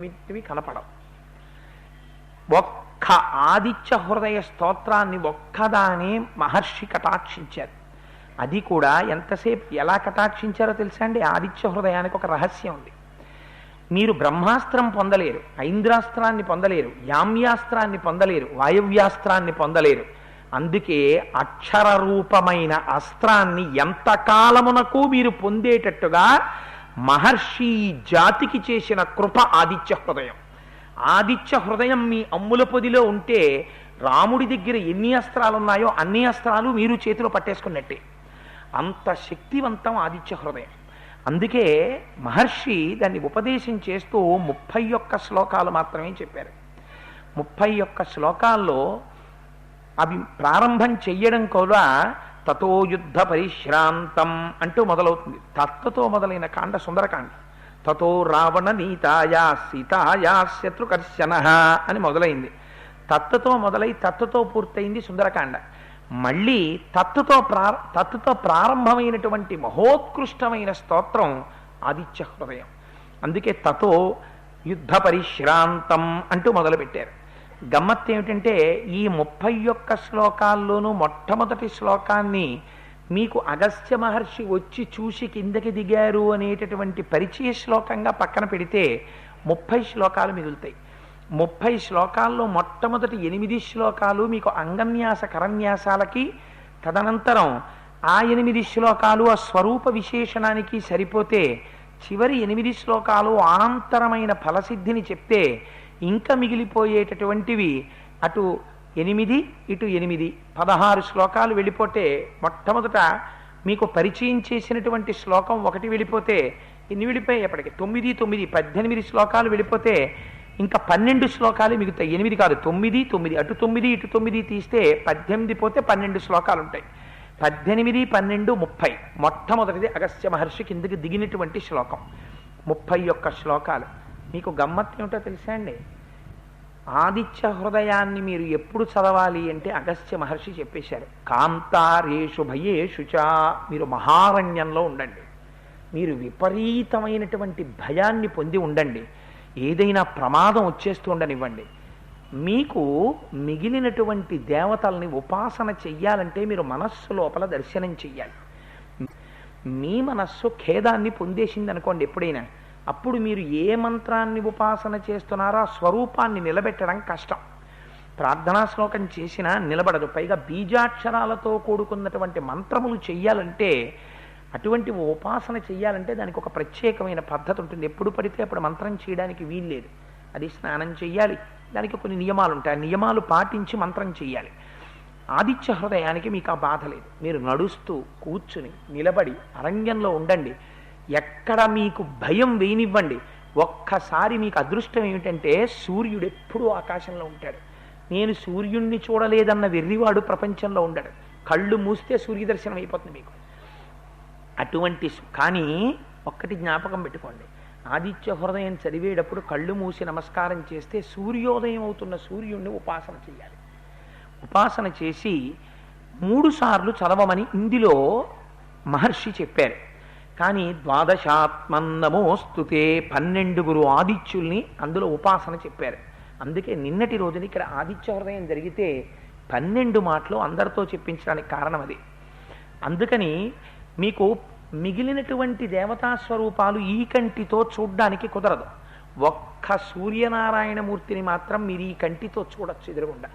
వీటివి కనపడవు. ఒక్క ఆదిత్య హృదయ స్తోత్రాన్ని ఒక్కదానే మహర్షి కటాక్షించారు. అది కూడా ఎంతసేపు ఎలా కటాక్షించారో తెలుసా అండి? ఆదిత్య హృదయానికి ఒక రహస్యం ఉంది. మీరు బ్రహ్మాస్త్రం పొందలేరు, ఐంద్రాస్త్రాన్ని పొందలేరు, యామ్యాస్త్రాన్ని పొందలేరు, వాయవ్యాస్త్రాన్ని పొందలేరు. అందుకే అక్షర రూపమైన అస్త్రాన్ని ఎంతకాలమునకు మీరు పొందేటట్టుగా మహర్షి జాతికి చేసిన కృప ఆదిత్య హృదయం. ఆదిత్య హృదయం మీ అమ్ముల పొదిలో ఉంటే రాముడి దగ్గర ఎన్ని అస్త్రాలు ఉన్నాయో అన్ని అస్త్రాలు మీరు చేతిలో పట్టేసుకున్నట్టే. అంత శక్తివంతం ఆదిత్య హృదయం. అందుకే మహర్షి దాన్ని ఉపదేశం చేస్తూ 31 శ్లోకాలు మాత్రమే చెప్పారు. 31 శ్లోకాల్లో అవి ప్రారంభం చెయ్యడం కూడా తతో యుద్ధ పరిశ్రాంతం అంటూ మొదలవుతుంది. తత్తుతో మొదలైన కాండ సుందరకాండ. తతో రావణ నీతాయా సీతాయా శత్రుకర్షణ అని మొదలైంది. తత్తుతో మొదలై తత్తుతో పూర్తయింది సుందరకాండ. మళ్ళీ తత్తుతో ప్రారంభమైనటువంటి మహోత్కృష్టమైన స్తోత్రం ఆదిత్య హృదయం. అందుకే తతో యుద్ధ పరిశ్రాంతం అంటూ మొదలుపెట్టారు. గమ్మత్తు ఏమిటంటే ఈ 31 శ్లోకాల్లోనూ మొట్టమొదటి శ్లోకాన్ని మీకు అగస్త్య మహర్షి వచ్చి చూసి కిందకి దిగారు అనేటటువంటి పరిచయ శ్లోకంగా పక్కన పెడితే 30 శ్లోకాలు మిగులుతాయి. 30 శ్లోకాల్లో మొట్టమొదటి 8 శ్లోకాలు మీకు అంగన్యాస కరన్యాసాలకి, తదనంతరం ఆ 8 శ్లోకాలు ఆ స్వరూప విశేషణానికి సరిపోతే చివరి 8 శ్లోకాలు అనంతరమైన ఫలసిద్ధిని చెప్తే ఇంకా మిగిలిపోయేటటువంటివి అటు 8 ఇటు 8 16 శ్లోకాలు వెళ్ళిపోతే మొట్టమొదట మీకు పరిచయం చేసినటువంటి శ్లోకం ఒకటి వెళ్ళిపోతే ఎన్ని వెళ్ళిపోయేప్పటికి 9 9 18 శ్లోకాలు వెళ్ళిపోతే ఇంకా 12 శ్లోకాలు మిగుతాయి. 8 కాదు, 9 9 అటు 9 ఇటు 9 తీస్తే 18 పోతే 12 శ్లోకాలు ఉంటాయి. 18 12 30. మొట్టమొదటిది అగస్త్య మహర్షి కిందకి దిగినటువంటి శ్లోకం 31 శ్లోకాలు. మీకు గమ్మత్తు ఏమిటో తెలుసా అండి? ఆదిత్య హృదయాన్ని మీరు ఎప్పుడు చదవాలి అంటే అగస్త్య మహర్షి చెప్పేశారు. కాంతారేషు భయేషు చ, మీరు మహారణ్యంలో ఉండండి, మీరు విపరీతమైనటువంటి భయాన్ని పొంది ఉండండి, ఏదైనా ప్రమాదం వచ్చేస్తూ ఉండనివ్వండి. మీకు మిగిలినటువంటి దేవతల్ని ఉపాసన చెయ్యాలంటే మీరు మనస్సు లోపల దర్శనం చెయ్యాలి. మీ మనస్సు ఖేదాన్ని పొందేసింది అనుకోండి ఎప్పుడైనా, అప్పుడు మీరు ఏ మంత్రాన్ని ఉపాసన చేస్తున్నారో ఆ స్వరూపాన్ని నిలబెట్టడం కష్టం. ప్రార్థనా శ్లోకం చేసినా నిలబడదు. పైగా బీజాక్షరాలతో కూడుకున్నటువంటి మంత్రములు చెయ్యాలంటే, అటువంటి ఉపాసన చెయ్యాలంటే దానికి ఒక ప్రత్యేకమైన పద్ధతి ఉంటుంది. ఎప్పుడు పడితే అప్పుడు మంత్రం చేయడానికి వీల్లేదు. అది స్నానం చెయ్యాలి, దానికి కొన్ని నియమాలు ఉంటాయి. ఆ నియమాలు పాటించి మంత్రం చెయ్యాలి. ఆదిత్య హృదయానికి మీకు ఆ బాధ లేదు. మీరు నడుస్తూ కూర్చుని నిలబడి అరణ్యంలో ఉండండి, ఎక్కడ మీకు భయం వేయనివ్వండి. ఒక్కసారి మీకు అదృష్టం ఏమిటంటే సూర్యుడు ఎప్పుడూ ఆకాశంలో ఉంటాడు. నేను సూర్యుడిని చూడలేదన్న వెర్రివాడు ప్రపంచంలో ఉండడు. కళ్ళు మూస్తే సూర్యదర్శనం అయిపోతుంది మీకు. అటువంటి కానీ ఒక్కటి జ్ఞాపకం పెట్టుకోండి, ఆదిత్య హృదయం చదివేటప్పుడు కళ్ళు మూసి నమస్కారం చేస్తే సూర్యోదయం అవుతున్న సూర్యుడిని ఉపాసన చేయాలి. ఉపాసన చేసి 3 సార్లు చదవమని ఇందులో మహర్షి చెప్పారు. కానీ 12 12 ఆదిత్యుల్ని అందులో ఉపాసన చెప్పారు. అందుకే నిన్నటి రోజున ఇక్కడ ఆదిత్య హృదయం జరిగితే 12 మాటలు అందరితో చెప్పించడానికి కారణం అది. అందుకని మీకు మిగిలినటువంటి దేవతా స్వరూపాలు ఈ కంటితో చూడ్డానికి కుదరదు. ఒక్క సూర్యనారాయణమూర్తిని మాత్రం మీరు ఈ కంటితో చూడొచ్చు ఎదురుగుండా.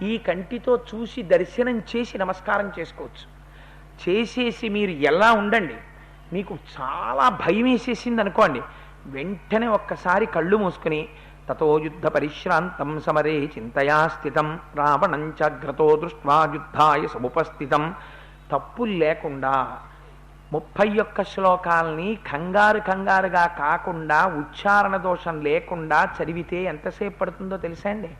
ఈ కంటితో చూసి దర్శనం చేసి నమస్కారం చేసుకోవచ్చు. చేసేసి మీరు ఎలా ఉండండి, మీకు చాలా భయం వేసేసింది అనుకోండి, వెంటనే ఒక్కసారి కళ్ళు మూసుకుని తతో యుద్ధ పరిశ్రాంతం సమరే చింతయా స్థితం రావణంచాగ్రతో దృష్ట్వా యుద్ధాయ సముపస్థితం, తప్పులు లేకుండా 31 శ్లోకాలని కంగారుగా కాకుండా ఉచ్చారణ దోషం లేకుండా చదివితే ఎంతసేపు పడుతుందో తెలుసా అండి?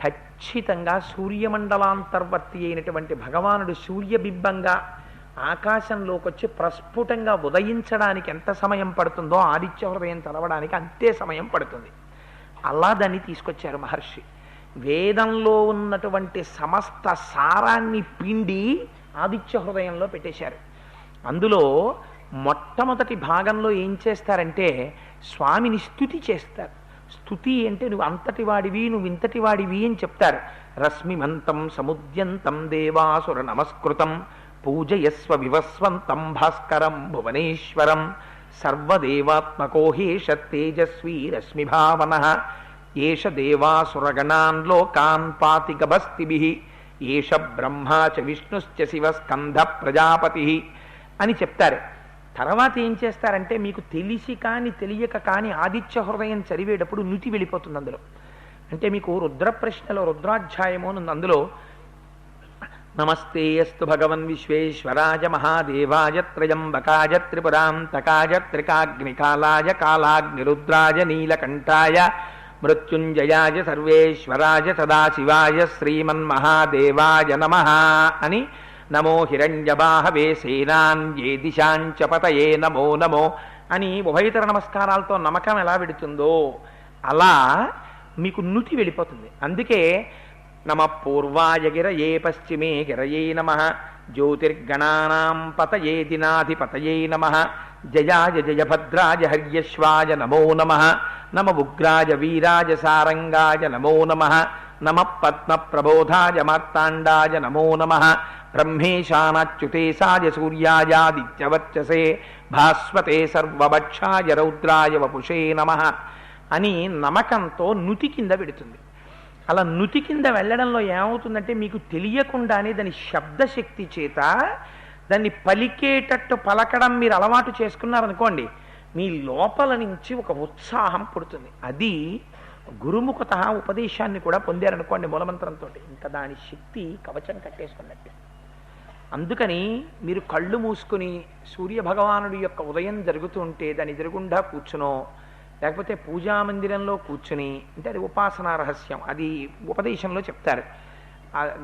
ఖచ్చితంగా సూర్యమండలాంతర్వర్తి అయినటువంటి భగవానుడు సూర్యబింబంగా ఆకాశంలోకి వచ్చి ప్రస్ఫుటంగా ఉదయించడానికి ఎంత సమయం పడుతుందో ఆదిత్య హృదయం చదవడానికి అంతే సమయం పడుతుంది. అలా దాన్ని తీసుకొచ్చారు మహర్షి. వేదంలో ఉన్నటువంటి సమస్త సారాన్ని పిండి ఆదిత్య హృదయంలో పెట్టేశారు. అందులో మొట్టమొదటి భాగంలో ఏం చేస్తారంటే స్వామిని స్తుతి చేస్తారు. స్తుతి అంటే నువ్వు అంతటి వాడివి, నువ్వు ఇంతటి వాడివి అని చెప్తారు. రశ్మిమంతం సముద్యంతం దేవాసుర నమస్కృతం పూజయస్వ వివస్వంతం భాస్కరం భువనేశ్వరం సర్వదేవాత్మకోహేష తేజస్వీ రశ్మిభావన ఏష దేవాసురగణాన్ లోకాన్ పాతి గభస్తిభిః ఏష బ్రహ్మా చ విష్ణుశ్చ శివ స్కంధ ప్రజాపతి అని చెప్తారు. తర్వాత ఏం చేస్తారంటే మీకు తెలిసి కానీ తెలియక కానీ ఆదిత్య హృదయం చదివేటప్పుడు నుతి వెళ్ళిపోతుంది అందులో. అంటే మీకు రుద్ర ప్రశ్నలో రుద్రాధ్యాయము అని అందులో నమస్తే అస్తు భగవన్ విశ్వేశ్వరాయ మహాదేవాయ త్రయంబకాయ త్రిపురాంతకాయ త్రికాగ్నికాలాయ కాలాగ్నిరుద్రాయ నీలకంఠాయ మృత్యుంజయాయ సర్వేశ్వరాయ సదాశివాయ శ్రీమన్మహాదేవాయ నమః అని నమో హిరణ్యబాహవే సేనాన్యే దిశాంచ పతయే నమో నమో అని ఉభయతర నమస్కారాలతో నమకం ఎలా పెడుతుందో అలా మీకు నుతి వెళ్ళిపోతుంది. అందుకే నమ పూర్వాయ గిరయే పశ్చిమే గిరయే నమః జ్యోతిర్గణానాం పతయే దినాధిపతయే నమః జయాయ జయభద్రాయ హర్యశ్వాయ నమో నమః నమ ఉగ్రాయ వీరాయ సారంగాయ నమో నమః నమ పద్మ ప్రబోధాయ మార్తాండాయ నమో నమః బ్రహ్మేశానాచ్యుతేశాయ సూర్యాయాదిత్యవర్చసే భాస్వతే సర్వభక్షాయ రౌద్రాయ వపుషే నమః అని నమకంతో నుతి కింద పెడుతుంది. అలా నుతి కింద వెళ్ళడంలో ఏమవుతుందంటే మీకు తెలియకుండానే దాని శబ్దశక్తి చేత దాన్ని పలికేటట్టు పలకడం మీరు అలవాటు చేసుకున్నారనుకోండి, మీ లోపల నుంచి ఒక ఉత్సాహం పుడుతుంది. అది గురుముఖత ఉపదేశాన్ని కూడా పొందారనుకోండి మూలమంత్రంతో, ఇంకా దాని శక్తి కవచం కట్టేసుకున్నట్టే. అందుకని మీరు కళ్ళు మూసుకుని సూర్యభగవానుడి యొక్క ఉదయం జరుగుతూ ఉంటే దాని ఎదురుగుండా కూర్చునో లేకపోతే పూజామందిరంలో కూర్చుని, అంటే అది ఉపాసనా రహస్యం, అది ఉపదేశంలో చెప్తారు.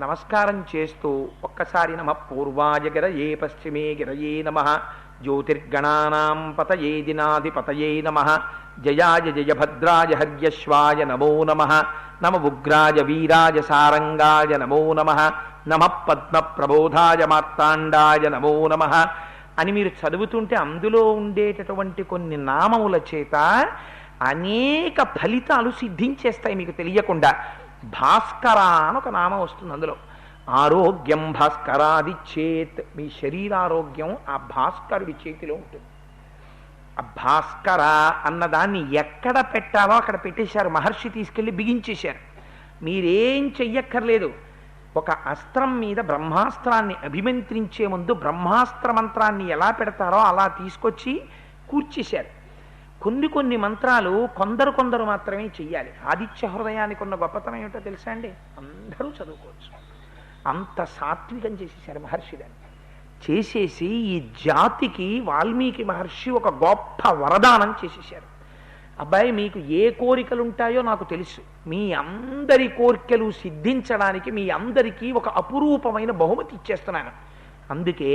నమస్కారం చేస్తూ ఒక్కసారి నమ పూర్వాయ గిరయే పశ్చిమే గిరయే నమః జ్యోతిర్గణానాం పతయే దినాధిపతయే నమః జయాయ జయభద్రాయ హర్యశ్వాయ నమో నమః నమ ఉగ్రాయ వీరాయ సారంగాయ నమో నమః నమ పద్మ ప్రబోధాయ మార్తాండాయ నమో నమః అని మీరు చదువుతుంటే అందులో ఉండేటటువంటి కొన్ని నామముల చేత అనేక ఫలితాలు సిద్ధించేస్తాయి మీకు తెలియకుండా. భాస్కర అని ఒక నామం వస్తుంది అందులో. ఆరోగ్యం భాస్కరాది చేత్, మీ శరీరారోగ్యం ఆ భాస్కరుడి చేతిలో ఉంటుంది. ఆ భాస్కర అన్నదాన్ని ఎక్కడ పెట్టాలో అక్కడ పెట్టేశారు, మహర్షి తీసుకెళ్ళి బిగించేశారు. మీరేం చెయ్యక్కర్లేదు. ఒక అస్త్రం మీద బ్రహ్మాస్త్రాన్ని అభిమంత్రించే ముందు బ్రహ్మాస్త్ర మంత్రాన్ని ఎలా పెడతారో అలా తీసుకొచ్చి కూర్చేశారు. కొన్ని మంత్రాలు కొందరు మాత్రమే చెయ్యాలి. ఆదిత్య హృదయానికి ఉన్న గొప్పతనం ఏమిటో తెలుసా అండి? అందరూ చదువుకోవచ్చు. అంత సాత్వికం చేసేసారు మహర్షి. దాన్ని చేసేసి ఈ జాతికి వాల్మీకి మహర్షి ఒక గొప్ప వరదానం చేసేశారు. అబ్బాయి మీకు ఏ కోరికలు ఉంటాయో నాకు తెలుసు, మీ అందరి కోరికలు సిద్ధించడానికి మీ అందరికీ ఒక అపురూపమైన బహుమతి ఇచ్చేస్తున్నాను. అందుకే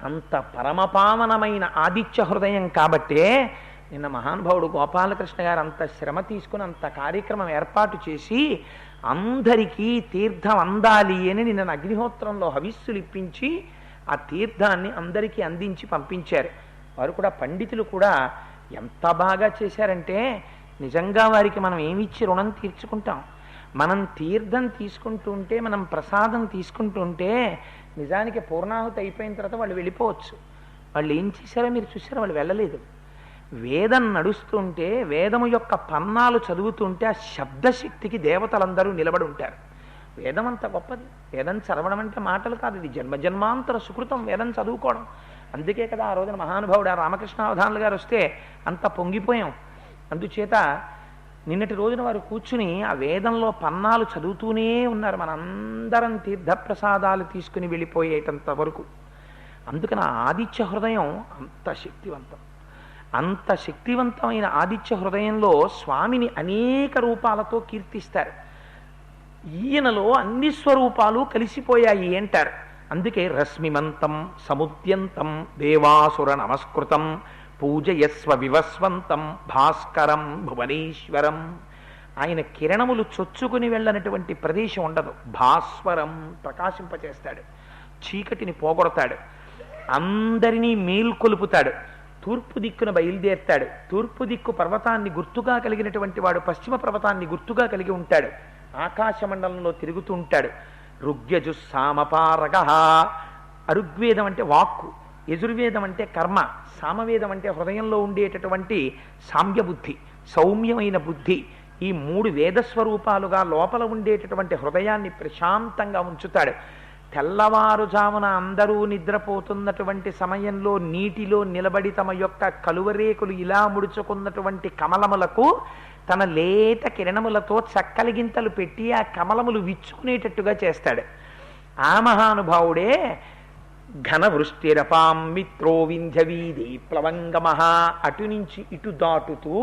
అంత పరమపావనమైన ఆదిత్య హృదయం కాబట్టే నిన్న మహానుభావుడు గోపాలకృష్ణ గారు అంత శ్రమ తీసుకుని అంత కార్యక్రమం ఏర్పాటు చేసి అందరికీ తీర్థం అందాలి అని నిన్న అగ్నిహోత్రంలో హవిస్సులు ఇప్పించి ఆ తీర్థాన్ని అందరికీ అందించి పంపించారు. వారు కూడా పండితులు కూడా ఎంత బాగా చేశారంటే నిజంగా వారికి మనం ఏమిచ్చి రుణం తీర్చుకుంటాం. మనం తీర్థం తీసుకుంటూ ఉంటే, మనం ప్రసాదం తీసుకుంటూ ఉంటే నిజానికి పూర్ణాహుతి అయిపోయిన తర్వాత వాళ్ళు వెళ్ళిపోవచ్చు. వాళ్ళు ఏం చేశారో మీరు చూసారో, వాళ్ళు వెళ్ళలేదు. వేదం నడుస్తుంటే, వేదము యొక్క పన్నాలు చదువుతుంటే ఆ శబ్దశక్తికి దేవతలందరూ నిలబడి ఉంటారు. వేదం అంత గొప్పది. వేదం చదవడం అంటే మాటలు కాదు, ఇది జన్మజన్మాంతర సుకృతం వేదం చదువుకోవడం. అందుకే కదా ఆ రోజున మహానుభావుడు రామకృష్ణ అవధానులు గారు వస్తే అంత పొంగిపోయాం. అందుచేత నిన్నటి రోజున వారు కూర్చుని ఆ వేదంలో పన్నాలు చదువుతూనే ఉన్నారు. మనందరం తీర్థప్రసాదాలు తీసుకుని వెళ్ళిపోయేటంత వరకు. అందుకని ఆదిత్య హృదయం అంత శక్తివంతం. అంత శక్తివంతమైన ఆదిత్య హృదయంలో స్వామిని అనేక రూపాలతో కీర్తిస్తారు. ఈయనలో అన్ని స్వరూపాలు కలిసిపోయాయి అంటారు. అందుకే రశ్మిమంతం సముద్యంతం దేవాసుర నమస్కృతం పూజయస్వ వివస్వంతం భాస్కరం భువనేశ్వరం. ఆయన కిరణములు చొచ్చుకుని వెళ్ళనటువంటి ప్రదేశం ఉండదు. భాస్వరం ప్రకాశింపచేస్తాడు, చీకటిని పోగొడతాడు, అందరినీ మేల్కొలుపుతాడు. తూర్పు దిక్కున బయలుదేరుతాడు. తూర్పు దిక్కు పర్వతాన్ని గుర్తుగా కలిగినటువంటి వాడు పశ్చిమ పర్వతాన్ని గుర్తుగా కలిగి ఉంటాడు. ఆకాశ మండలంలో తిరుగుతూ ఉంటాడు. ఋగ్యజుస్సామపారగ. అరుగ్వేదం అంటే వాక్కు, యజుర్వేదం అంటే కర్మ, సామవేదం అంటే హృదయంలో ఉండేటటువంటి సామ్య బుద్ధి, సౌమ్యమైన బుద్ధి. ఈ 3 వేదస్వరూపాలుగా లోపల ఉండేటటువంటి హృదయాన్ని ప్రశాంతంగా ఉంచుతాడు. తెల్లవారుజామున అందరూ నిద్రపోతున్నటువంటి సమయంలో నీటిలో నిలబడి తమ యొక్క కలువరేకులు ఇలా ముడుచుకున్నటువంటి కమలములకు తన లేత కిరణములతో చక్కలిగింతలు పెట్టి ఆ కమలములు విచ్చుకునేటట్టుగా చేస్తాడు. ఆ మహానుభావుడే ఘనవృష్టిరపాం మిత్రో వింధ్యవీధి ప్లవంగమహ. అటు నుంచి ఇటు దాటుతూ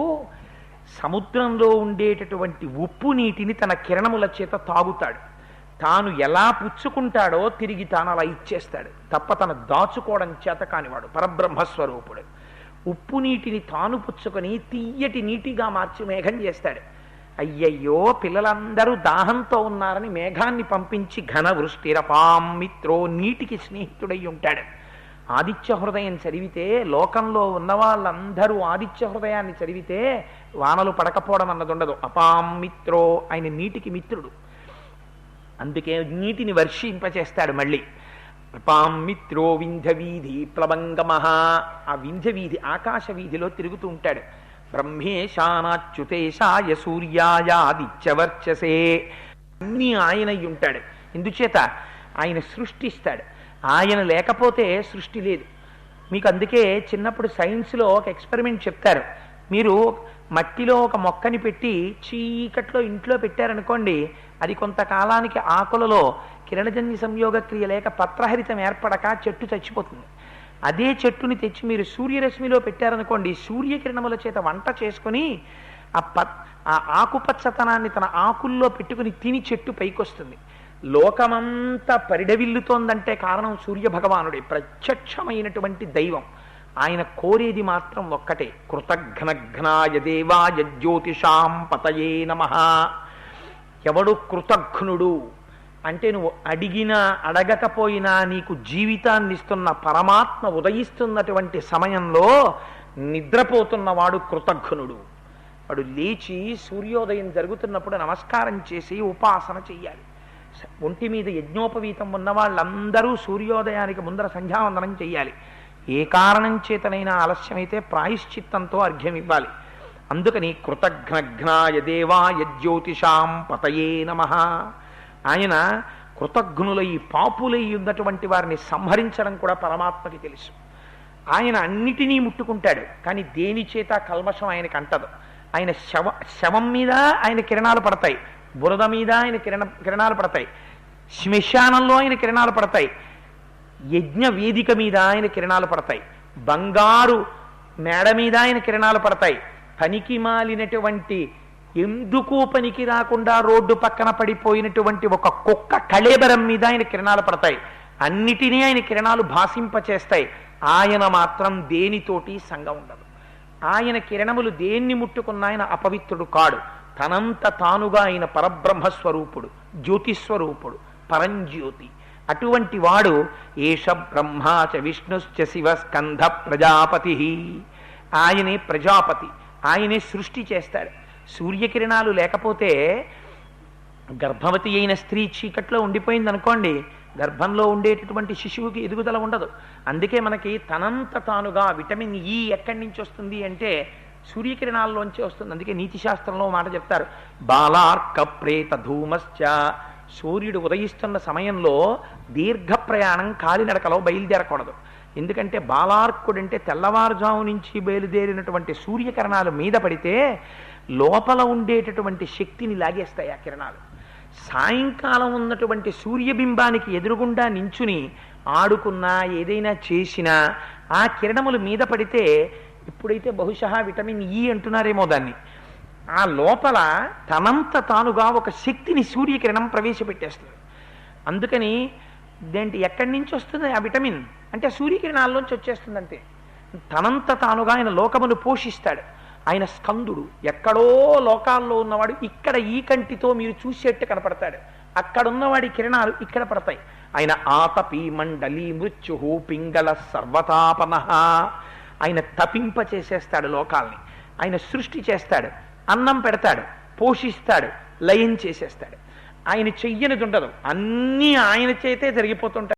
సముద్రంలో ఉండేటటువంటి ఉప్పు నీటిని తన కిరణముల చేత తాగుతాడు. తాను ఎలా పుచ్చుకుంటాడో తిరిగి తాను అలా ఇచ్చేస్తాడు. తప్ప తను దాచుకోవడం చేత కానివాడు పరబ్రహ్మస్వరూపుడు. ఉప్పు నీటిని తాను పుచ్చుకొని తీయటి నీటిగా మార్చి మేఘం చేస్తాడు. అయ్యయ్యో, పిల్లలందరూ దాహంతో ఉన్నారని మేఘాన్ని పంపించి ఘనవృష్టిరపాం మిత్రో, నీటికి స్నేహితుడై ఉంటాడు. ఆదిత్య హృదయం చదివితే, లోకంలో ఉన్న వాళ్ళందరూ ఆదిత్య హృదయాన్ని చదివితే వానలు పడకపోవడం అన్నది ఉండదు. అపాం మిత్రో, ఆయన నీటికి మిత్రుడు. అందుకే నీటిని వర్షింపచేస్తాడు. మళ్ళీ అపాం మిత్రో వింధ్యవీధి ప్లవంగమహ. ఆ వింధ్యవీధి ఆకాశ వీధిలో తిరుగుతూ ఉంటాడు. బ్రహ్మేశానాచ్యుతేశాయ సూర్యాయాదిత్యవర్చసే. అన్నీ ఆయన అయి ఉంటాడు. ఎందుచేత ఆయన సృష్టిస్తాడు. ఆయన లేకపోతే సృష్టి లేదు. మీకు అందుకే చిన్నప్పుడు సైన్స్లో ఒక ఎక్స్పెరిమెంట్ చెప్తారు. మీరు మట్టిలో ఒక మొక్కని పెట్టి చీకట్లో ఇంట్లో పెట్టారనుకోండి, అది కొంతకాలానికి ఆకులలో కిరణజన్య సంయోగ క్రియ లేక పత్రహరితం ఏర్పడక చెట్టు చచ్చిపోతుంది. అదే చెట్టుని తెచ్చి మీరు సూర్యరశ్మిలో పెట్టారనుకోండి, సూర్యకిరణముల చేత వంట చేసుకొని ఆ ఆకుపచ్చతనాన్ని తన ఆకుల్లో పెట్టుకుని తిని చెట్టు పైకొస్తుంది. లోకమంతా పరిడవిల్లుతోందంటే కారణం సూర్యభగవానుడే, ప్రత్యక్షమైనటువంటి దైవం. ఆయన కోరేది మాత్రం ఒక్కటే, కృతఘ్నఘ్నాయ దేవాయ జ్యోతిషాం పతయే నమః. ఎవడు కృతఘ్నుడు అంటే, నువ్వు అడిగినా అడగకపోయినా నీకు జీవితాన్ని ఇస్తున్న పరమాత్మ ఉదయిస్తున్నటువంటి సమయంలో నిద్రపోతున్నవాడు కృతఘ్నుడు. వాడు లేచి సూర్యోదయం జరుగుతున్నప్పుడు నమస్కారం చేసి ఉపాసన చెయ్యాలి. ఒంటి మీద యజ్ఞోపవీతం ఉన్న వాళ్ళందరూ సూర్యోదయానికి ముందర సంధ్యావందనం చెయ్యాలి. ఏ కారణం చేతనైనా ఆలస్యమైతే ప్రాయశ్చిత్తంతో అర్ఘ్యం ఇవ్వాలి. అందుకని కృతఘ్నఘ్నాయ దేవాయ జ్యోతిషాం పతయే నమః. ఆయన కృతఘ్నులై పాపులై ఉన్నటువంటి వారిని సంహరించడం కూడా పరమాత్మకి తెలుసు. ఆయన అన్నిటినీ ముట్టుకుంటాడు, కానీ దేని చేత కల్మషం ఆయనకు అంటదు. ఆయన శవం మీద ఆయన కిరణాలు పడతాయి, బురద మీద ఆయన కిరణాలు పడతాయి, శ్మశానంలో ఆయన కిరణాలు పడతాయి, యజ్ఞ వేదిక మీద ఆయన కిరణాలు పడతాయి, బంగారు మేడ మీద ఆయన కిరణాలు పడతాయి, పనికి మాలినటువంటి ఎందుకు పనికి రాకుండా రోడ్డు పక్కన పడిపోయినటువంటి ఒక కుక్క కళేబరం మీద ఆయన కిరణాలు పడతాయి. అన్నిటినీ ఆయన కిరణాలు భాషింపచేస్తాయి. ఆయన మాత్రం దేనితోటి సంగం ఉండదు. ఆయన కిరణములు దేన్ని ముట్టుకున్న ఆయన అపవిత్రుడు కాడు. తనంత తానుగా ఆయన పరబ్రహ్మస్వరూపుడు, జ్యోతిస్వరూపుడు, పరంజ్యోతి. అటువంటి వాడు ఏష బ్రహ్మాచ విష్ణుశ్చ శివ స్కంధ ప్రజాపతి. ఆయనే ప్రజాపతి, ఆయనే సృష్టి చేస్తాడు. సూర్యకిరణాలు లేకపోతే గర్భవతి అయిన స్త్రీ చీకట్లో ఉండిపోయింది అనుకోండి, గర్భంలో ఉండేటటువంటి శిశువుకి ఎదుగుదల ఉండదు. అందుకే మనకి తనంత తానుగా విటమిన్ ఈ ఎక్కడి నుంచి వస్తుంది అంటే సూర్యకిరణాల్లోంచి వస్తుంది. అందుకే నీతి శాస్త్రంలో మాట చెప్తారు, బాలార్క ప్రేత ధూమశ్చ. సూర్యుడు ఉదయిస్తున్న సమయంలో దీర్ఘ ప్రయాణం కాలినడకలో బయలుదేరకూడదు. ఎందుకంటే బాలార్కుడంటే తెల్లవారుజాము నుంచి బయలుదేరినటువంటి సూర్యకిరణాలు మీద పడితే లోపల ఉండేటటువంటి శక్తిని లాగేస్తాయి ఆ కిరణాలు. సాయంకాలం ఉన్నటువంటి సూర్యబింబానికి ఎదురుగుండా నించుని ఆడుకున్నా ఏదైనా చేసినా ఆ కిరణములు మీద పడితే, ఇప్పుడైతే బహుశా విటమిన్ ఈ అంటున్నారేమో దాన్ని, ఆ లోపల తనంత తానుగా ఒక శక్తిని సూర్యకిరణం ప్రవేశపెట్టేస్తుంది. అందుకని దేంటి ఎక్కడి నుంచి వస్తుంది ఆ విటమిన్ అంటే సూర్యకిరణాల్లోంచి వచ్చేస్తుంది. అంతే. తనంత తానుగా ఆయన లోకమును పోషిస్తాడు. ఆయన స్కందుడు. ఎక్కడో లోకాల్లో ఉన్నవాడు ఇక్కడ ఈ కంటితో మీరు చూసేట్టు కనపడతాడు, అక్కడున్నవాడి కిరణాలు ఇక్కడ పడతాయి. ఆయన ఆతపి మండలి మృత్యు పింగళ సర్వతాపన. ఆయన తపింప చేసేస్తాడు లోకాల్ని. ఆయన సృష్టి చేస్తాడు, అన్నం పెడతాడు, పోషిస్తాడు, లయం చేసేస్తాడు. ఆయన చెయ్యనిది ఉండదు, అన్నీ ఆయన చేతే జరిగిపోతుంటాయి.